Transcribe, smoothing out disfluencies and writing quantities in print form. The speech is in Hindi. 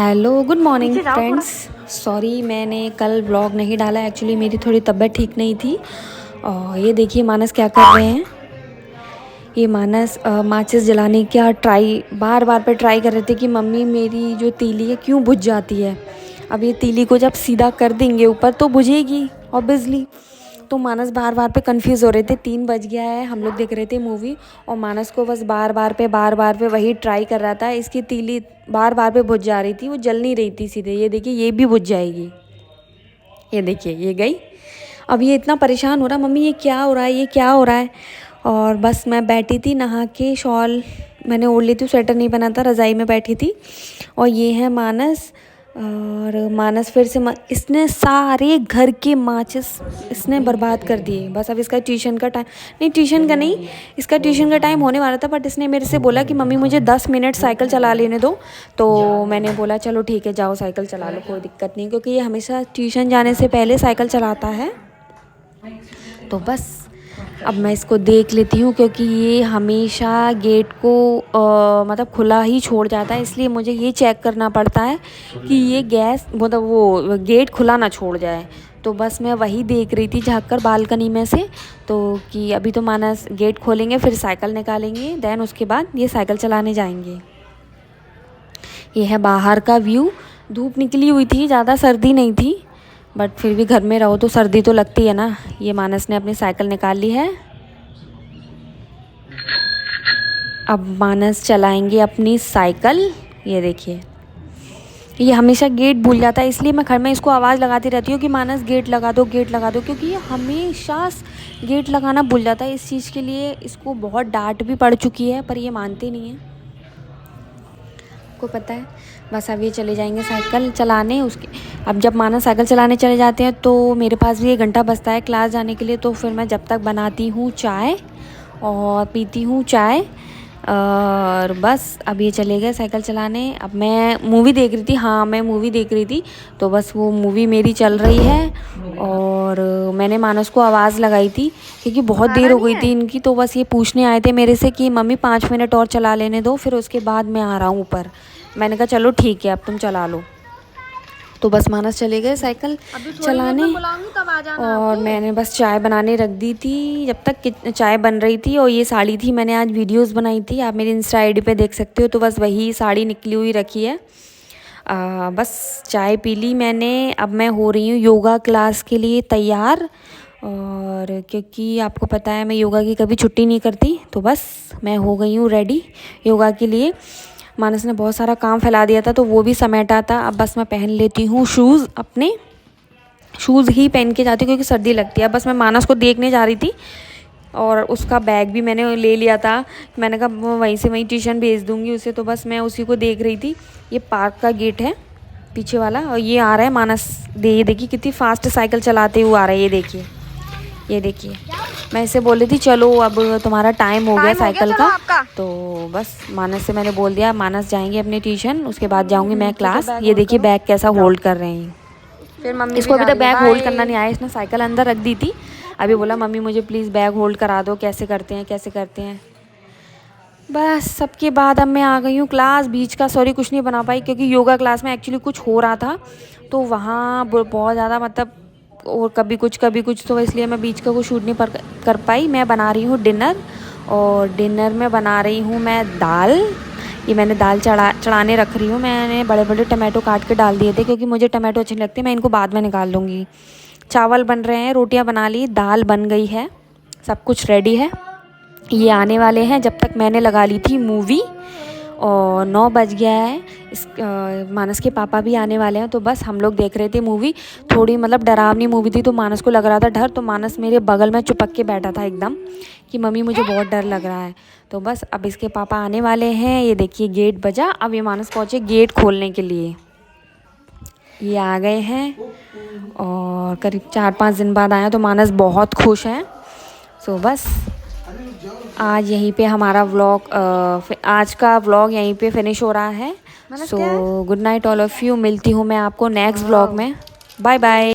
Hello good morning friends. Sorry मैंने कल व्लॉग नहीं डाला, एक्चुअली मेरी थोड़ी तबीयत ठीक नहीं थी। और ये देखिए मानस क्या कर रहे हैं। ये मानस माचिस जलाने का बार बार पे ट्राई कर रहे थे कि मम्मी मेरी जो तीली है क्यों बुझ जाती है। अब ये तीली को जब सीधा कर देंगे ऊपर तो बुझेगी ऑब्वियसली। तो मानस बार बार पे कंफ्यूज हो रहे थे। 3 बज गया है, हम लोग देख रहे थे मूवी और मानस को बस बार बार पे वही ट्राई कर रहा था। इसकी तीली बार बार पे बुझ जा रही थी, वो जल नहीं रही थी सीधे। ये देखिए ये भी बुझ जाएगी। ये देखिए ये गई। अब ये इतना परेशान हो रहा, मम्मी ये क्या हो रहा है, ये क्या हो रहा है। और बस मैं बैठी थी नहा के, शॉल मैंने ओढ़ ली थी, स्वेटर नहीं पहना था, रज़ाई में बैठी थी। और ये है मानस। और मानस फिर से इसने सारे घर के माचिस इसने बर्बाद कर दिए। बस अब इसका ट्यूशन का टाइम नहीं, ट्यूशन का नहीं, इसका ट्यूशन का टाइम होने वाला था। बट इसने मेरे से बोला कि मम्मी मुझे 10 मिनट साइकिल चला लेने दो। तो मैंने बोला चलो ठीक है जाओ साइकिल चला लो, कोई दिक्कत नहीं, क्योंकि ये हमेशा ट्यूशन जाने से पहले साइकिल चलाता है। तो बस अब मैं इसको देख लेती हूँ, क्योंकि ये हमेशा गेट को मतलब खुला ही छोड़ जाता है, इसलिए मुझे ये चेक करना पड़ता है कि ये गैस मतलब वो गेट खुला ना छोड़ जाए। तो बस मैं वही देख रही थी झाँक कर बालकनी में से। तो कि अभी तो मानस गेट खोलेंगे, फिर साइकिल निकालेंगे, देन उसके बाद ये साइकिल चलाने जाएंगे। ये है बाहर का व्यू। धूप निकली हुई थी, ज़्यादा सर्दी नहीं थी, बट फिर भी घर में रहो तो सर्दी तो लगती है ना। ये मानस ने अपनी साइकिल निकाल ली है। अब मानस चलाएंगे अपनी साइकिल। ये देखिए ये हमेशा गेट भूल जाता है, इसलिए मैं घर में इसको आवाज़ लगाती रहती हूँ कि मानस गेट लगा दो, गेट लगा दो, क्योंकि ये हमेशा गेट लगाना भूल जाता है। इस चीज़ के लिए इसको बहुत डांट भी पड़ चुकी है, पर ये मानते नहीं है, को पता है। बस अब ये चले जाएंगे साइकिल चलाने। उसके अब जब मानस साइकिल चलाने चले जाते हैं तो मेरे पास भी 1 घंटा बचता है क्लास जाने के लिए। तो फिर मैं जब तक बनाती हूँ चाय और पीती हूँ चाय, और बस अब ये चले गए साइकिल चलाने। अब मैं मूवी देख रही थी, हाँ मैं मूवी देख रही थी, तो बस वो मूवी मेरी चल रही है। और मैंने मानस को आवाज़ लगाई थी क्योंकि बहुत देर हो गई थी इनकी। तो बस ये पूछने आए थे मेरे से कि मम्मी 5 मिनट और चला लेने दो, फिर उसके बाद मैं आ रहा हूँ ऊपर। मैंने कहा चलो ठीक है अब तुम चला लो। तो बस मानस चले गए साइकिल चलाने। और मैंने बस चाय बनाने रख दी थी जब तक चाय बन रही थी। और ये साड़ी थी, मैंने आज वीडियोस बनाई थी, आप मेरी इंस्टा आईडी पे देख सकते हो। तो बस वही साड़ी निकली हुई रखी है। बस चाय पी ली मैंने। अब मैं हो रही हूँ योगा क्लास के लिए तैयार। और क्योंकि आपको पता है मैं योगा की कभी छुट्टी नहीं करती, तो बस मैं हो गई हूँ रेडी योगा के लिए। मानस ने बहुत सारा काम फैला दिया था तो वो भी समेटा था। अब बस मैं पहन लेती हूँ शूज़, अपने शूज़ ही पहन के जाती हूँ क्योंकि सर्दी लगती है। बस मैं मानस को देखने जा रही थी और उसका बैग भी मैंने ले लिया था। मैंने कहा वहीं से वहीं ट्यूशन भेज दूँगी उसे, तो बस मैं उसी को देख रही थी। ये पार्क का गेट है पीछे वाला, और ये आ रहा है मानस। ये देखिए कितनी फास्ट साइकिल चलाते हुए आ रहा है। ये देखिए मैं इसे बोल रही थी चलो अब तुम्हारा टाइम हो गया साइकिल का। तो बस मानस से मैंने बोल दिया मानस जाएंगे अपने ट्यूशन, उसके बाद जाऊंगी मैं क्लास। ये देखिए बैग कैसा होल्ड कर रहे हैं। फिर मम्मी इसको अभी तक बैग होल्ड करना नहीं आया, इसने साइकिल अंदर रख दी थी। अभी बोला मम्मी मुझे प्लीज़ बैग होल्ड करा दो, कैसे करते हैं। बस सबके बाद अब मैं आ गई हूँ क्लास। बीच का सॉरी कुछ नहीं बना पाई क्योंकि योगा क्लास में एक्चुअली कुछ हो रहा था, तो वहाँ बहुत ज़्यादा मतलब और कभी कुछ तो इसलिए मैं बीच का कुछ शूट नहीं कर पाई। मैं बना रही हूँ डिनर, और डिनर में बना रही हूँ मैं दाल। ये मैंने दाल चढ़ाने रख रही हूँ। मैंने बड़े बड़े टमाटो काट के डाल दिए थे क्योंकि मुझे टमाटो अच्छे लगते हैं, मैं इनको बाद में निकाल लूँगी। चावल बन रहे हैं, रोटियाँ बना ली, दाल बन गई है, सब कुछ रेडी है। ये आने वाले हैं, जब तक मैंने लगा ली थी मूवी। और 9 बज गया है। मानस के पापा भी आने वाले हैं, तो बस हम लोग देख रहे थे मूवी। थोड़ी मतलब डरावनी मूवी थी तो मानस को लग रहा था डर, तो मानस मेरे बगल में चिपक के बैठा था एकदम कि मम्मी मुझे बहुत डर लग रहा है। तो बस अब इसके पापा आने वाले हैं। ये देखिए गेट बजा, अब ये मानस पहुँचे गेट खोलने के लिए। ये आ गए हैं और करीब 4-5 दिन बाद आए, तो मानस बहुत खुश है। सो बस आज यहीं पे हमारा व्लॉग आज का व्लॉग यहीं पे फिनिश हो रहा है। So good night all of you. मिलती हूँ मैं आपको नेक्स्ट व्लॉग में। Bye bye.